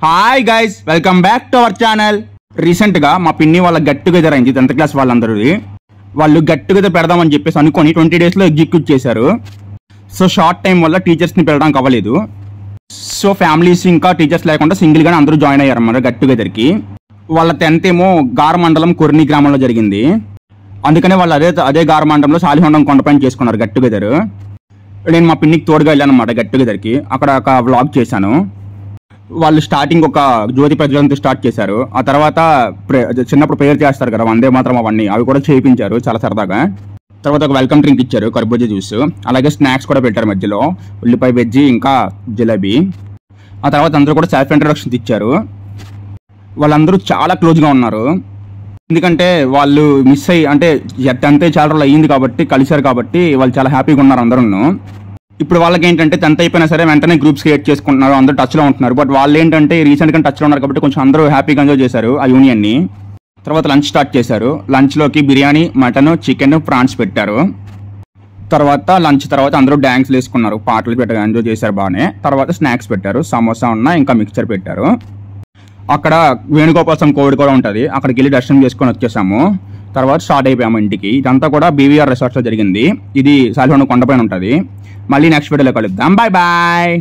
Hi guys, welcome back to our channel. Recent గా మా పిన్ని వాళ్ళ గెట్ టుగెదర్ అయింది. 10th క్లాస్ వాళ్ళందరూ వాళ్ళు గెట్ టుగెదర్ పెడదామని చెప్పేసి అనుకొని 20 days లో ఎగ్జిక్యూట్ చేశారు. సో షార్ట్ టైం వల్ల టీచర్స్ ని పెడడానికి అవ్వలేదు. సో ఫ్యామిలీస్ ఇంకా టీచర్స్ లేకుండా సింగిల్ గానే అందరూ జాయిన్ అయ్యారు అన్నమాట గెట్ టుగెదర్ కి. వాళ్ళ 10th ఏమో గార మండలం కొర్ని గ్రామంలో జరిగింది. అందుకనే వాళ్ళు అదే గార మండలంలో సాలిహొండం కొండపైన చేసుకున్నారు గెట్ టుగెదర్. నేను మా పిన్నికి తోడుగా వెళ్ళాను అనమాట గెట్ టుగెదర్ కి. అక్కడ ఒక వ్లాగ్ చేశాను. వాళ్ళు స్టార్టింగ్ ఒక జ్యోతి ప్రజ్వలనతో స్టార్ట్ చేశారు. ఆ తర్వాత చిన్నప్పుడు ప్రేయర్ చేస్తారు కదా, వందే మాత్రం అవన్నీ అవి కూడా చేయించారు చాలా సరదాగా. తర్వాత ఒక వెల్కమ్ డ్రింక్ ఇచ్చారు, కర్బూజా జ్యూస్. అలాగే స్నాక్స్ కూడా పెట్టారు మధ్యలో, ఉల్లిపాయ బజ్జీ ఇంకా జిలేబీ. ఆ తర్వాత అందరూ కూడా సెల్ఫ్ ఇంట్రడక్షన్స్ ఇచ్చారు. వాళ్ళందరూ చాలా క్లోజ్గా ఉన్నారు. ఎందుకంటే వాళ్ళు మిస్ అయ్యి అంటే 10th చాలా రోజులు అయ్యింది కాబట్టి కలిశారు కాబట్టి వాళ్ళు చాలా హ్యాపీగా ఉన్నారు అందరూ. ఇప్పుడు వాళ్ళకి ఏంటంటే 10th అయిపోయినా సరే వెంటనే గ్రూప్స్ క్రియేట్ చేసుకుంటున్నారు, అందరూ టచ్లో ఉంటున్నారు. బట్ వాళ్ళు ఏంటంటే రీసెంట్గా టచ్లో ఉన్నారు కాబట్టి కొంచెం అందరూ హ్యాపీగా ఎంజాయ్ చేశారు ఆ యూనియన్ని. తర్వాత లంచ్ స్టార్ట్ చేశారు. లంచ్లోకి బిర్యానీ, మటన్, చికెన్, ప్రాన్స్ పెట్టారు. తర్వాత లంచ్ తర్వాత అందరూ డ్యాన్స్లు వేసుకున్నారు, పాటలు పెట్టగా ఎంజాయ్ చేశారు బాగానే. తర్వాత స్నాక్స్ పెట్టారు, సమోసా ఇంకా మిక్చర్ పెట్టారు. అక్కడ వేణుగోపాల స్వామి కోవిడ్ కూడా ఉంటుంది, అక్కడికి వెళ్ళి దర్శనం చేసుకొని వచ్చేసాము. తర్వాత స్టార్ట్ అయిపోయాము ఇంటికి. ఇదంతా కూడా బీవీఆర్ రిసార్ట్స్లో జరిగింది. ఇది సాలిహొండం కొండపైన ఉంటుంది. మళ్ళీ నెక్స్ట్ వీడియోలో కలుద్దాం. Bye bye.